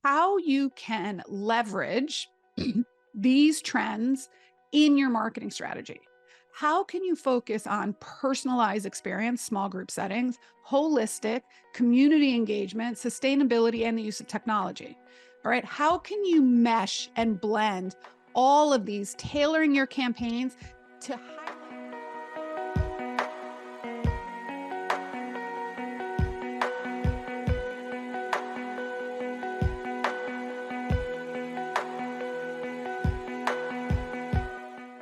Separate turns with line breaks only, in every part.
how you can leverage these trends in your marketing strategy. How can you focus on personalized experience, small group settings, holistic community engagement, sustainability, and the use of technology? All right. How can you mesh and blend all of these, tailoring your campaigns to highlight?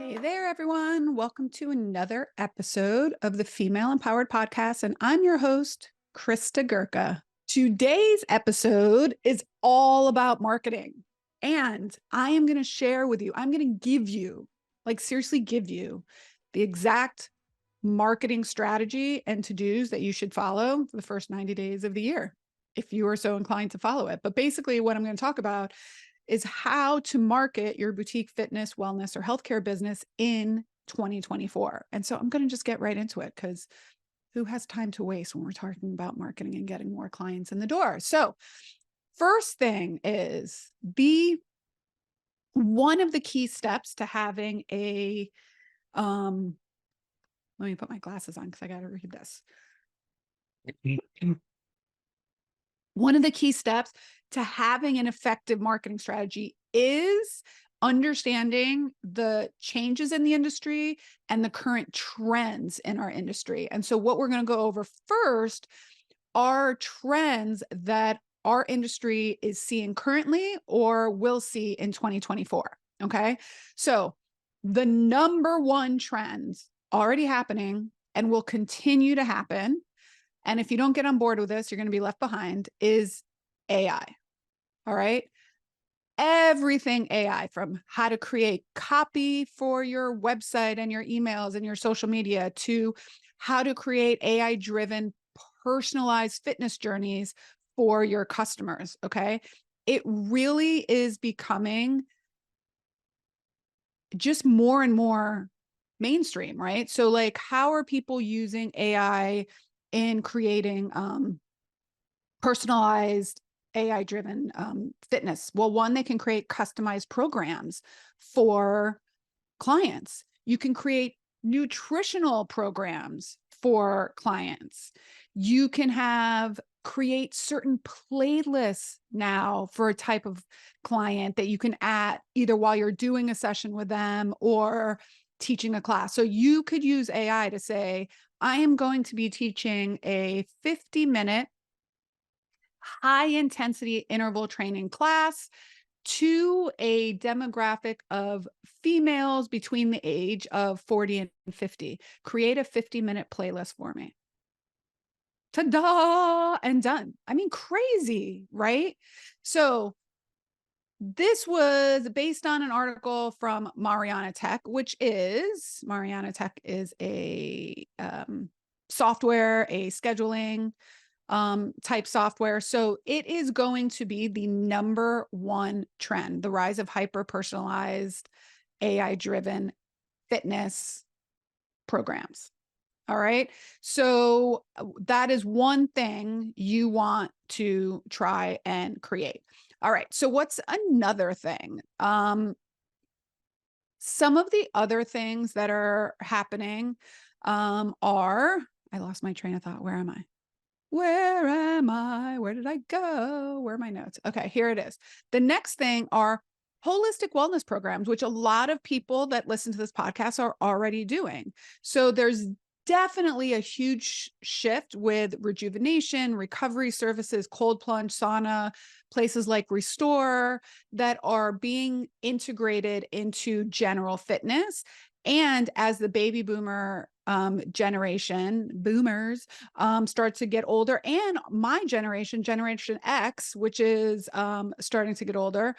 Hey there, everyone. Welcome to another episode of the Female Empowered Podcast. And I'm your host, Krista Gurka. Today's episode is all about marketing. And I am going to share with you, I'm going to give you, seriously give you the exact marketing strategy and to-dos that you should follow for the first 90 days of the year, if you are so inclined to follow it. But basically what I'm going to talk about is how to market your boutique fitness, wellness, or healthcare business in 2024. And so I'm going to just get right into it because who has time to waste when we're talking about marketing and getting more clients in the door? So first thing is one of the key steps to having a, let me put my glasses on because I got to read this. One of the key steps to having an effective marketing strategy is understanding the changes in the industry and the current trends in our industry. And so what we're going to go over first are trends that our industry is seeing currently or will see in 2024. Okay. So the number one trend already happening and will continue to happen, and if you don't get on board with this, you're going to be left behind, is AI. All right. Everything AI, from how to create copy for your website and your emails and your social media to how to create AI-driven personalized fitness journeys for your customers. Okay. It really is becoming just more and more mainstream, right? So how are people using AI in creating personalized AI-driven fitness? Well, one, they can create customized programs for clients. You can create nutritional programs for clients. You can create certain playlists now for a type of client that you can add either while you're doing a session with them or teaching a class. So you could use AI to say, I am going to be teaching a 50-minute high intensity interval training class to a demographic of females between the age of 40 and 50. Create a 50-minute playlist for me. Ta-da! And done. I mean, crazy, right? So this was based on an article from Mariana Tech, Mariana Tech is a software, a scheduling type software. So it is going to be the number one trend, the rise of hyper-personalized AI-driven fitness programs. All right. So that is one thing you want to try and create. All right. So what's another thing? Some of the other things that are happening are, I lost my train of thought. Where am I? Where am I? Where did I go? Where are my notes? Okay, here it is. The next thing are holistic wellness programs, which a lot of people that listen to this podcast are already doing. So there's definitely a huge shift with rejuvenation, recovery services, cold plunge, sauna, places like Restore that are being integrated into general fitness. And as the baby boomer boomers start to get older, and my generation, Generation X, which is starting to get older,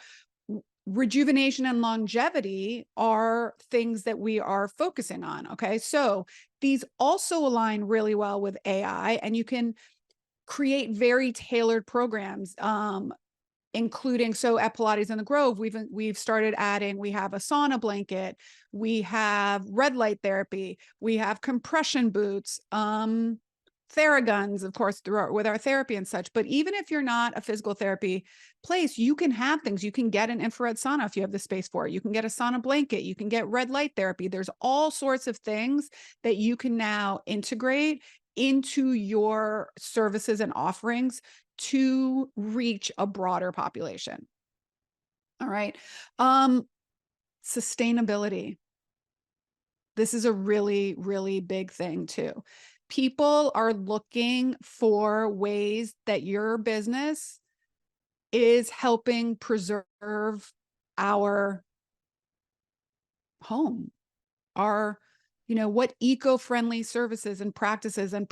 rejuvenation and longevity are things that we are focusing on. Okay. So these also align really well with AI, and you can create very tailored programs, including, so at Pilates in the Grove, we've started adding, we have a sauna blanket, we have red light therapy, we have compression boots, Theraguns, of course, with our therapy and such. But even if you're not a physical therapy place, you can have things. You can get an infrared sauna if you have the space for it. You can get a sauna blanket. You can get red light therapy. There's all sorts of things that you can now integrate into your services and offerings to reach a broader population. All right. Sustainability. This is a really, really big thing too. People are looking for ways that your business is helping preserve our home, our, what eco-friendly services and practices and,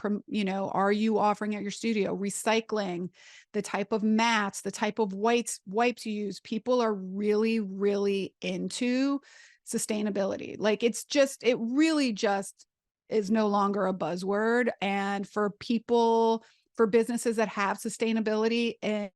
are you offering at your studio? Recycling, the type of mats, the type of wipes you use. People are really, really into sustainability. Like it really just is no longer a buzzword. And for businesses that have sustainability and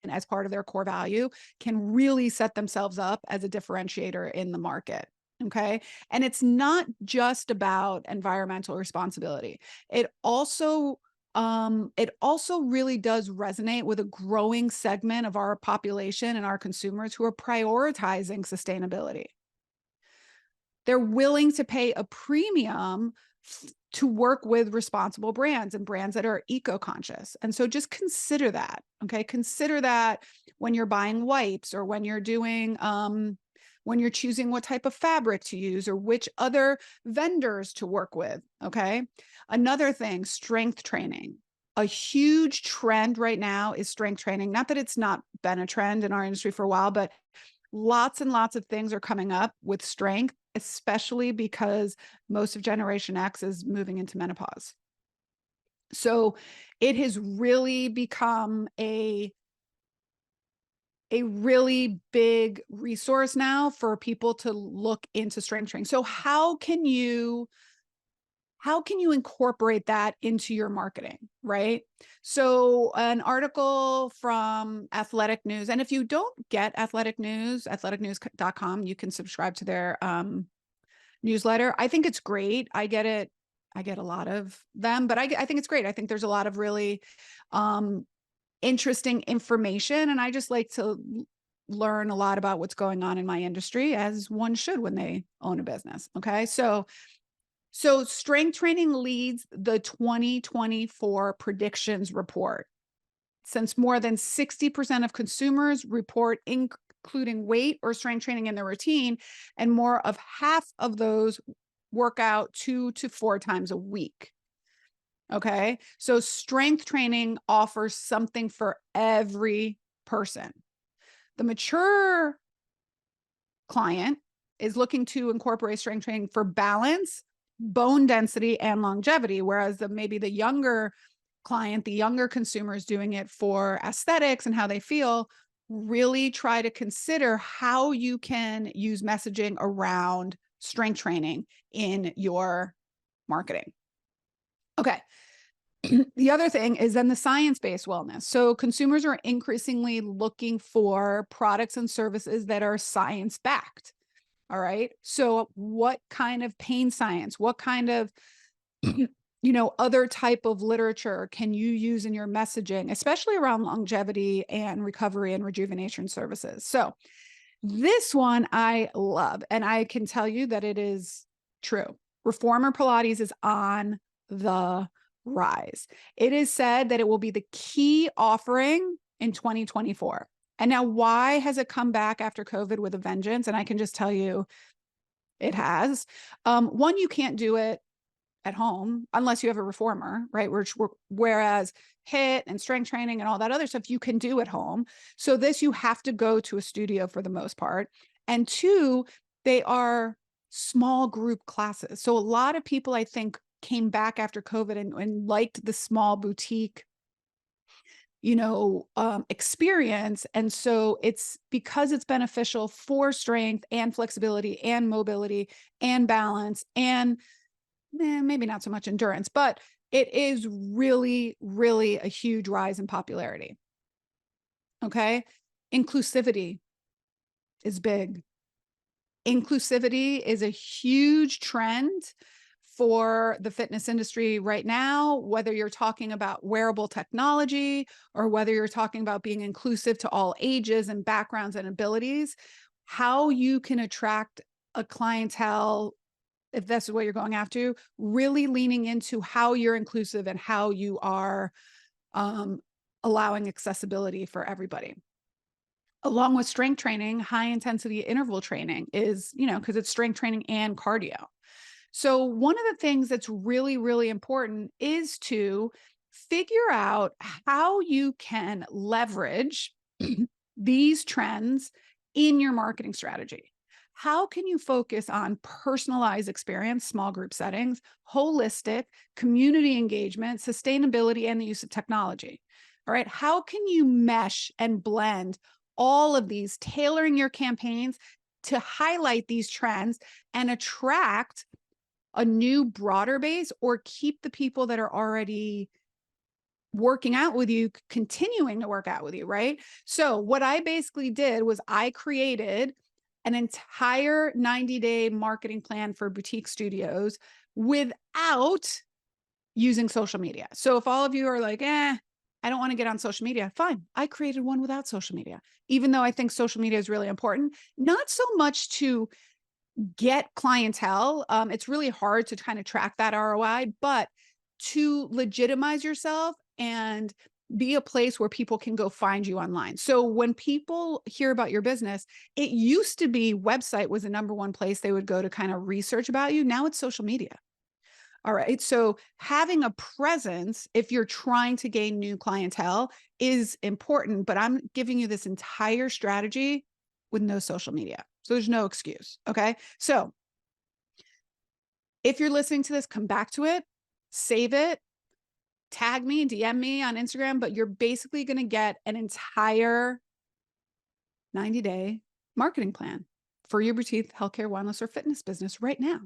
as part of their core value, can really set themselves up as a differentiator in the market. Okay. And it's not just about environmental responsibility. It also really does resonate with a growing segment of our population and our consumers who are prioritizing sustainability. They're willing to pay a premium to work with responsible brands and brands that are eco-conscious. And so just consider that. Okay. Consider that when you're buying wipes or when you're doing, when you're choosing what type of fabric to use or which other vendors to work with. Okay. Another thing, strength training. A huge trend right now is strength training. Not that it's not been a trend in our industry for a while, but lots and lots of things are coming up with strength, especially because most of Generation X is moving into menopause. So it has really become a really big resource now for people to look into strength training. So how can you incorporate that into your marketing, right? So an article from Athletic News, and if you don't get Athletic News, athleticnews.com, you can subscribe to their newsletter. I think it's great. I get it. I get a lot of them, but I think it's great. I think there's a lot of really interesting information, and I just like to learn a lot about what's going on in my industry, as one should when they own a business. Okay. So strength training leads the 2024 predictions report. Since more than 60% of consumers report including weight or strength training in their routine, and more of half of those work out 2 to 4 times a week. Okay. So strength training offers something for every person. The mature client is looking to incorporate strength training for balance, bone density, and longevity, whereas maybe the younger client, the younger consumer, is doing it for aesthetics and how they feel. Really try to consider how you can use messaging around strength training in your marketing. Okay. The other thing is then the science-based wellness. So consumers are increasingly looking for products and services that are science-backed. All right. So what kind of pain science, what kind of, other type of literature can you use in your messaging, especially around longevity and recovery and rejuvenation services? So this one I love, and I can tell you that it is true. Reformer Pilates is on the rise. It is said that it will be the key offering in 2024. And now, why has it come back after COVID with a vengeance? And I can just tell you, it has. One, you can't do it at home unless you have a reformer, right? Whereas HIIT and strength training and all that other stuff you can do at home. So this, you have to go to a studio for the most part. And two, they are small group classes. So a lot of people, I think, came back after COVID and liked the small boutique experience. And so it's because it's beneficial for strength and flexibility and mobility and balance and maybe not so much endurance, but it is really, really a huge rise in popularity. Okay. Inclusivity is big. Inclusivity is a huge trend for the fitness industry right now, whether you're talking about wearable technology or whether you're talking about being inclusive to all ages and backgrounds and abilities, how you can attract a clientele, if that's what you're going after, really leaning into how you're inclusive and how you are allowing accessibility for everybody. Along with strength training, high intensity interval training is, because it's strength training and cardio. So one of the things that's really, really important is to figure out how you can leverage these trends in your marketing strategy. How can you focus on personalized experience, small group settings, holistic, community engagement, sustainability, and the use of technology? All right. How can you mesh and blend all of these, tailoring your campaigns to highlight these trends and attract a new broader base, or keep the people that are already working out with you continuing to work out with you, right? So what I basically did was I created an entire 90-day marketing plan for boutique studios without using social media. So if all of you are like, I don't want to get on social media, fine. I created one without social media, even though I think social media is really important, not so much to get clientele. It's really hard to kind of track that ROI, but to legitimize yourself and be a place where people can go find you online. So when people hear about your business, it used to be website was the number one place they would go to kind of research about you. Now it's social media. All right. So having a presence, if you're trying to gain new clientele, is important, but I'm giving you this entire strategy with no social media. So there's no excuse. Okay. So if you're listening to this, come back to it, save it, tag me, DM me on Instagram, but you're basically going to get an entire 90-day marketing plan for your boutique healthcare, wellness, or fitness business right now.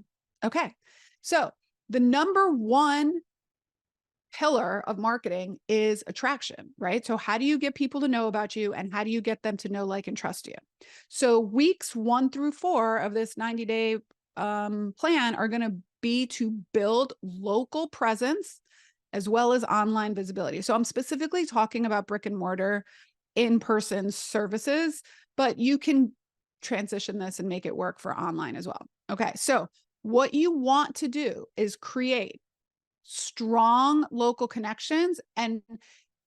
Okay. So the number one pillar of marketing is attraction, right? So how do you get people to know about you, and how do you get them to know, like, and trust you? So weeks 1 through 4 of this 90-day plan are going to be to build local presence as well as online visibility. So I'm specifically talking about brick and mortar in-person services, but you can transition this and make it work for online as well. Okay. So what you want to do is create strong local connections and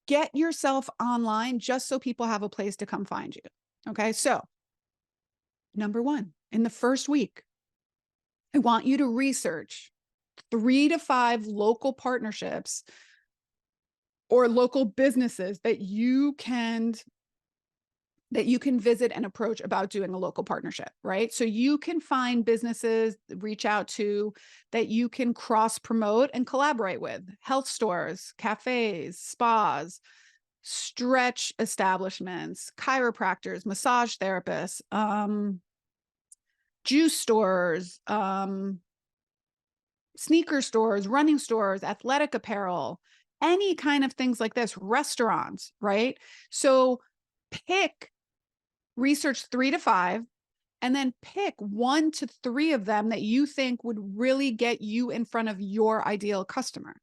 get yourself online just so people have a place to come find you. Okay. So number 1, in the first week, I want you to research 3 to 5 local partnerships or local businesses that you can visit and approach about doing a local partnership, right? So you can find businesses, reach out to, that you can cross promote and collaborate with: health stores, cafes, spas, stretch establishments, chiropractors, massage therapists, juice stores, sneaker stores, running stores, athletic apparel, any kind of things like this, restaurants, right? So research 3 to 5, and then pick 1 to 3 of them that you think would really get you in front of your ideal customer.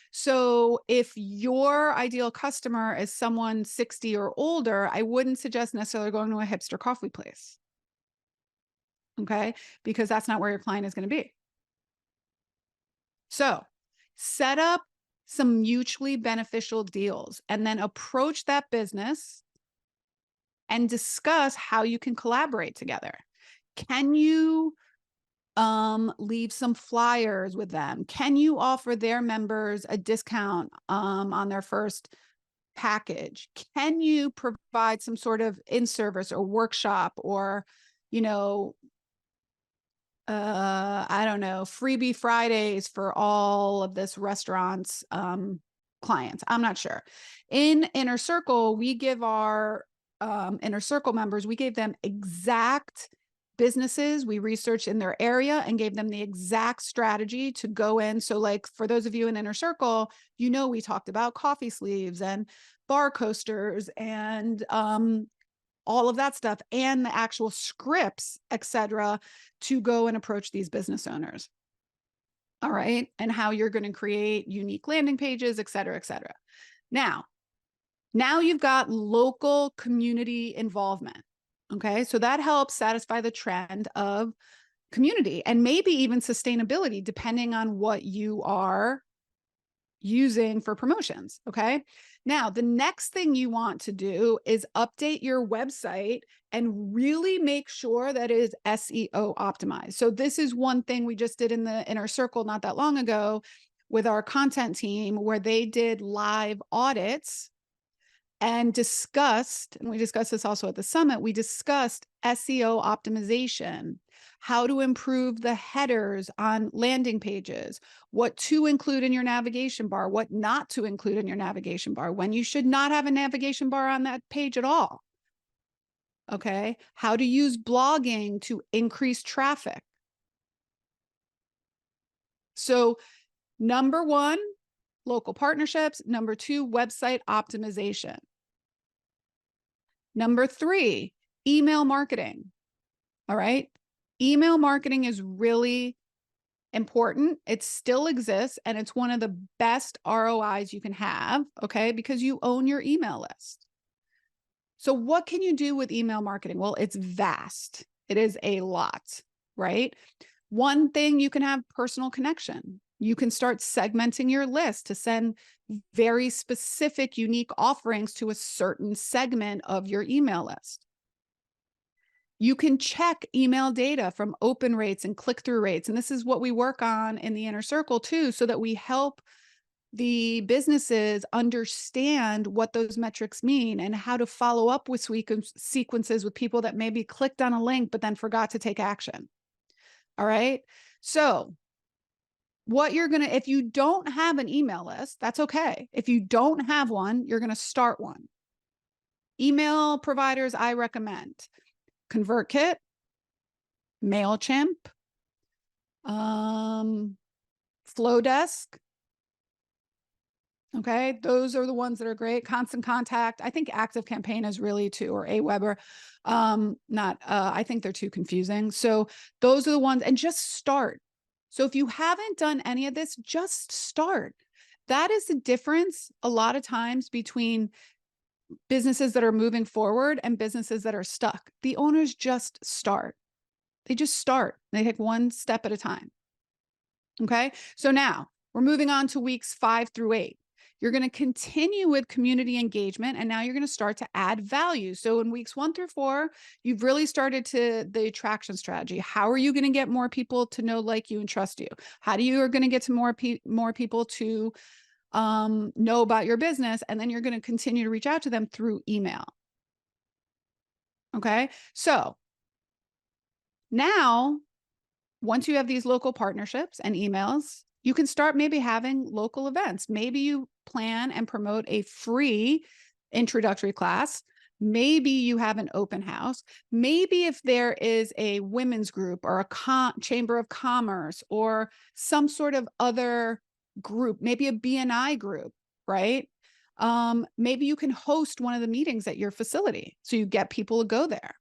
So if your ideal customer is someone 60 or older, I wouldn't suggest necessarily going to a hipster coffee place. Okay. Because that's not where your client is going to be. So set up some mutually beneficial deals and then approach that business and discuss how you can collaborate together. Can you leave some flyers with them? Can you offer their members a discount on their first package? Can you provide some sort of in-service or workshop, or, I don't know, freebie Fridays for all of this restaurant's clients? I'm not sure. In Inner Circle, we give our Inner Circle members, we gave them exact businesses we researched in their area and gave them the exact strategy to go in. So like for those of you in Inner Circle, we talked about coffee sleeves and bar coasters and all of that stuff, and the actual scripts, etc., to go and approach these business owners. All right. And how you're going to create unique landing pages, et cetera, et cetera. Now you've got local community involvement. Okay. So that helps satisfy the trend of community and maybe even sustainability, depending on what you are using for promotions. Okay. Now, the next thing you want to do is update your website and really make sure that it is SEO optimized. So this is one thing we just did in the inner circle not that long ago with our content team, where they did live audits and discussed, and we discussed this also at the summit, we discussed SEO optimization, how to improve the headers on landing pages, what to include in your navigation bar, what not to include in your navigation bar, when you should not have a navigation bar on that page at all. Okay. How to use blogging to increase traffic. So, number one, local partnerships. Number two, website optimization. Number three, email marketing. All right. Email marketing is really important. It still exists and it's one of the best ROIs you can have. Okay. Because you own your email list. So what can you do with email marketing? Well, it's vast. It is a lot, right? One thing, you can have personal connection. You can start segmenting your list to send very specific, unique offerings to a certain segment of your email list. You can check email data from open rates and click-through rates. And this is what we work on in the inner circle too, so that we help the businesses understand what those metrics mean and how to follow up with sequences with people that maybe clicked on a link, but then forgot to take action. All right. So what you're going to, if you don't have an email list, that's okay. If you don't have one, you're going to start one. Email providers I recommend: ConvertKit, MailChimp, Flowdesk. Okay. Those are the ones that are great. Constant Contact. I think ActiveCampaign is really too, or Aweber. I think they're too confusing. So those are the ones, and just start. So if you haven't done any of this, just start. That is the difference a lot of times between businesses that are moving forward and businesses that are stuck. The owners just start. They just start. They take one step at a time. Okay. So now we're moving on to weeks 5 through 8. You're going to continue with community engagement, and now you're going to start to add value. So in weeks 1 through 4, you've really started to the attraction strategy. How are you going to get more people to know, like you, and trust you? How do you are going to get to more people to know about your business? And then you're going to continue to reach out to them through email. Okay. So now, once you have these local partnerships and emails, you can start maybe having local events. Maybe you plan and promote a free introductory class. Maybe you have an open house. Maybe if there is a women's group or a chamber of commerce or some sort of other group, maybe a BNI group, right? Maybe you can host one of the meetings at your facility so you get people to go there.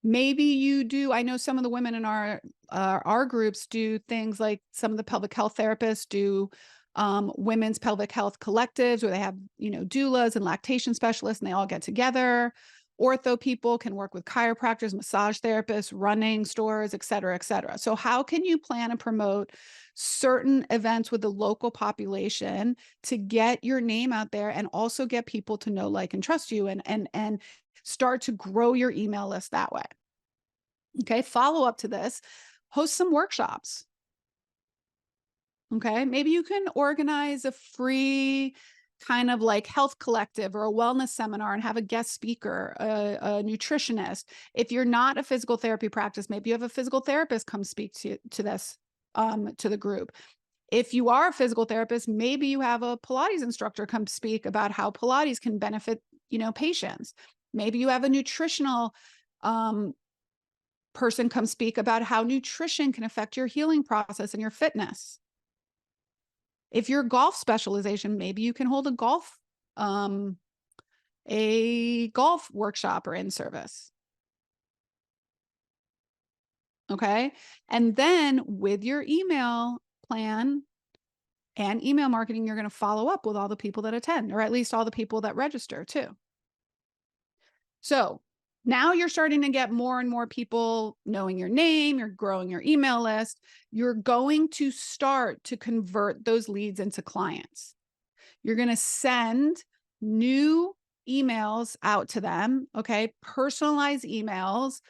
Maybe you do. I know some of the women in our groups do things like, some of the pelvic health therapists do women's pelvic health collectives, where they have, doulas and lactation specialists, and they all get together. Ortho people can work with chiropractors, massage therapists, running stores, et cetera, et cetera. So how can you plan and promote certain events with the local population to get your name out there and also get people to know, like, and trust you, and start to grow your email list that way? Okay. Follow up to this, host some workshops. Okay. Maybe you can organize a free kind of like health collective or a wellness seminar and have a guest speaker, a nutritionist. If you're not a physical therapy practice, maybe you have a physical therapist come speak to this, to the group. If you are a physical therapist, maybe you have a Pilates instructor come speak about how Pilates can benefit, patients. Maybe you have a nutritional, person come speak about how nutrition can affect your healing process and your fitness. If you're golf specialization, maybe you can hold a golf workshop or in-service. Okay. And then with your email plan and email marketing, you're going to follow up with all the people that attend, or at least all the people that register too. So now you're starting to get more and more people knowing your name, you're growing your email list. You're going to start to convert those leads into clients. You're going to send new emails out to them, okay? Personalized emails,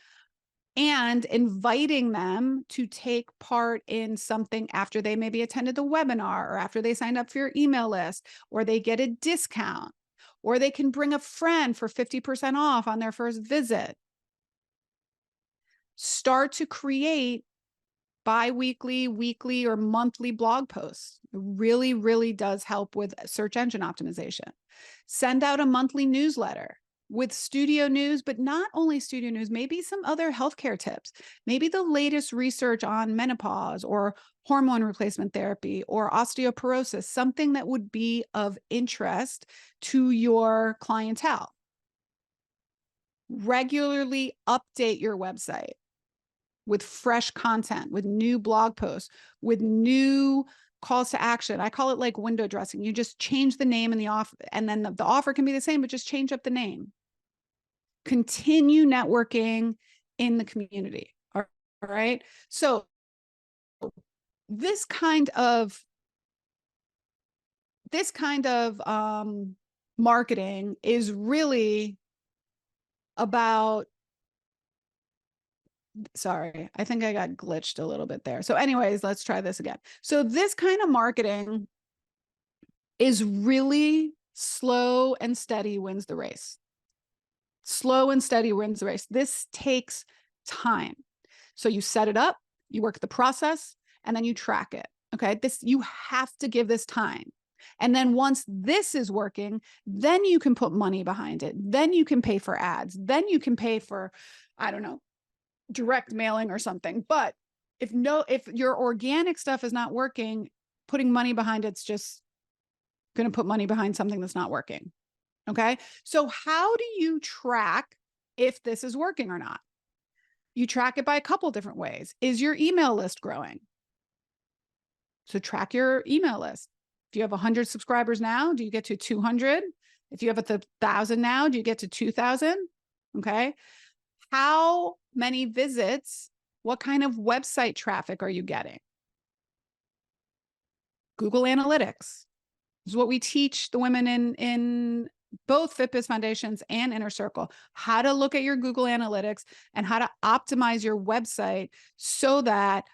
and inviting them to take part in something after they maybe attended the webinar, or after they signed up for your email list, or they get a discount, or they can bring a friend for 50% off on their first visit. Start to create bi-weekly, weekly, or monthly blog posts. It really, really does help with search engine optimization. Send out a monthly newsletter with studio news, but not only studio news, maybe some other healthcare tips, maybe the latest research on menopause or hormone replacement therapy or osteoporosis, something that would be of interest to your clientele. Regularly update your website with fresh content, with new blog posts, with new calls to action. I call it like window dressing. You just change the name and the offer, and then the offer can be the same, but just change up the name. Continue networking in the community. All right. So this kind of marketing is really about, sorry, I think I got glitched a little bit there. So anyways, let's try this again. So this kind of marketing is really slow and steady wins the race. Slow and steady wins the race. This takes time. So you set it up, you work the process, and then you track it. Okay. You have to give this time. And then once this is working, then you can put money behind it. Then you can pay for ads. Then you can pay for, I don't know, direct mailing or something. But if your organic stuff is not working, putting money behind it's just going to put money behind something that's not working. Okay. So how do you track if this is working or not? You track it by a couple different ways. Is your email list growing? So track your email list. If you have 100 subscribers now, do you get to 200? If you have 1,000 now, do you get to 2,000? Okay. How many visits? What kind of website traffic are you getting? Google Analytics. This is what we teach the women in both FitBiz Foundations and Inner Circle, how to look at your Google Analytics and how to optimize your website so that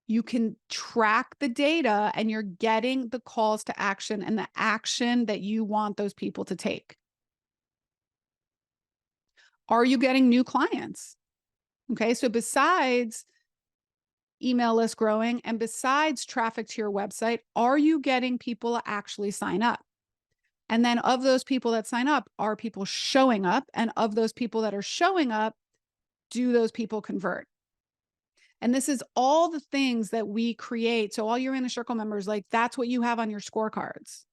you can track the data and you're getting the calls to action and the action that you want those people to take. Are you getting new clients? Okay, so besides email list growing and besides traffic to your website, are you getting people to actually sign up? And then of those people that sign up, are people showing up? And of those people that are showing up, do those people convert? And this is all the things that we create. So all your Inner Circle members, like that's what you have on your scorecards.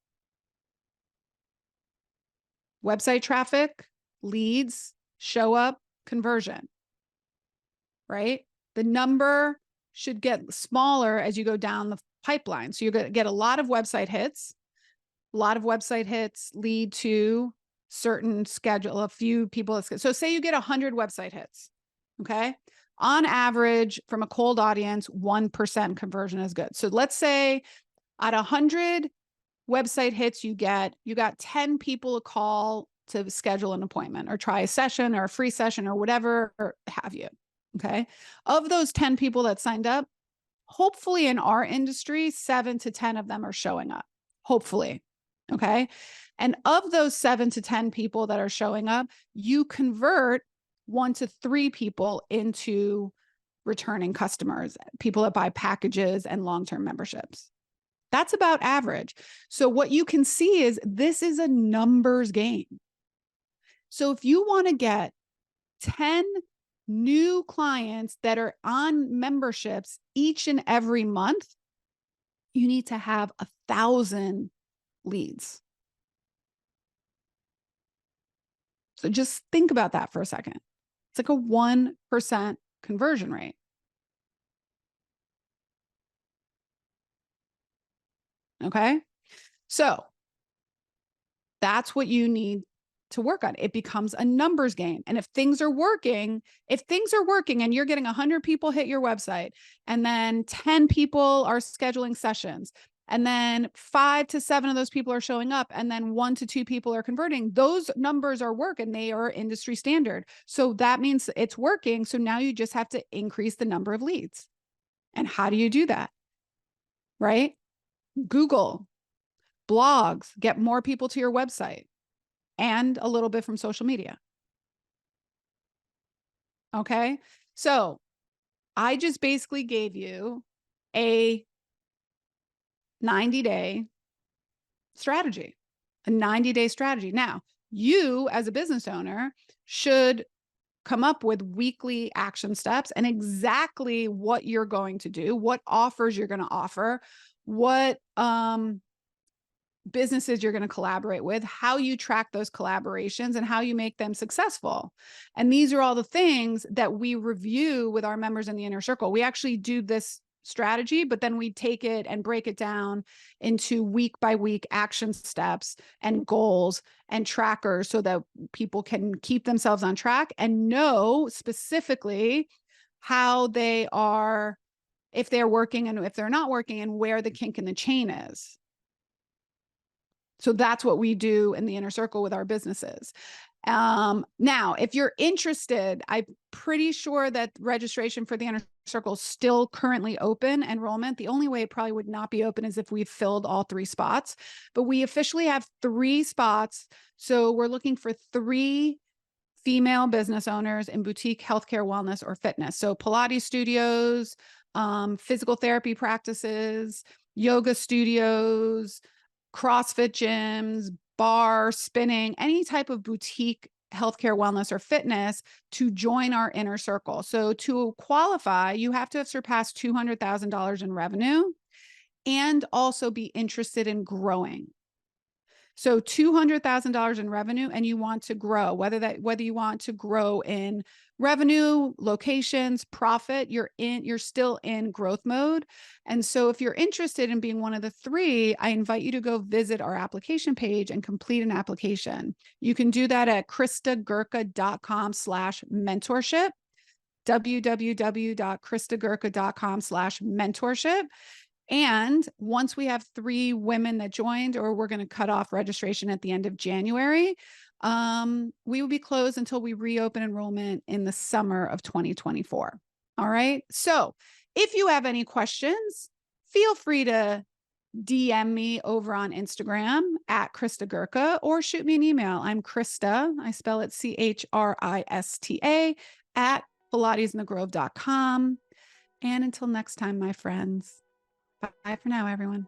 Website traffic, leads, show up, conversion, right? The number should get smaller as you go down the pipeline. So you're going to get a lot of website hits. A lot of website hits lead to certain schedule, a few people. So say you get 100 website hits. Okay. On average, from a cold audience, 1% conversion is good. So let's say at 100 website hits, you got 10 people a call to schedule an appointment or try a session or a free session or whatever or have you. Okay. Of those 10 people that signed up, hopefully in our industry, 7 to 10 of them are showing up. Hopefully. Okay. And of those 7 to 10 people that are showing up, you convert 1 to 3 people into returning customers, people that buy packages and long-term memberships. That's about average. So what you can see is this is a numbers game. So if you want to get 10 new clients that are on memberships each and every month, you need to have 1,000 leads. So just think about that for a second. It's like a 1% conversion rate. Okay. So that's what you need to work on. It becomes a numbers game. And if things are working and you're getting 100 people hit your website, and then 10 people are scheduling sessions, and then 5 to 7 of those people are showing up, and then 1 to 2 people are converting, those numbers are working. They are industry standard. So that means it's working. So now you just have to increase the number of leads. And how do you do that? Right? Google, blogs, get more people to your website, and a little bit from social media. Okay. So I just basically gave you a 90-day strategy, a 90-day strategy. Now, you as a business owner should come up with weekly action steps and exactly what you're going to do, what offers you're going to offer, what businesses you're going to collaborate with, how you track those collaborations, and how you make them successful. And these are all the things that we review with our members in the inner circle. We actually do this strategy, but then we take it and break it down into week by week action steps and goals and trackers so that people can keep themselves on track and know specifically how they are, if they're working and if they're not working, and where the kink in the chain is. So that's what we do in the inner circle with our businesses. Now, if you're interested, I'm pretty sure that registration for the inner circle is still currently open, enrollment. The only way it probably would not be open is if we've filled all 3 spots, but we officially have 3 spots. So we're looking for 3 female business owners in boutique healthcare, wellness, or fitness. So Pilates studios, physical therapy practices, yoga studios, CrossFit gyms, bar, spinning, any type of boutique healthcare, wellness, or fitness to join our inner circle. So to qualify, you have to have surpassed $200,000 in revenue and also be interested in growing. So $200,000 in revenue, and you want to grow, whether you want to grow in revenue, locations, profit, you're still in growth mode. And so if you're interested in being one of the 3, I invite you to go visit our application page and complete an application. You can do that at kristagurka.com/mentorship, www.kristagurka.com/mentorship. And once we have 3 women that joined, or we're going to cut off registration at the end of January, we will be closed until we reopen enrollment in the summer of 2024. All right. So if you have any questions, feel free to DM me over on Instagram at Krista Gurka, or shoot me an email. I'm Krista. I spell it CHRISTA at pilatesinthegrove.com. And until next time, my friends. Bye for now, everyone.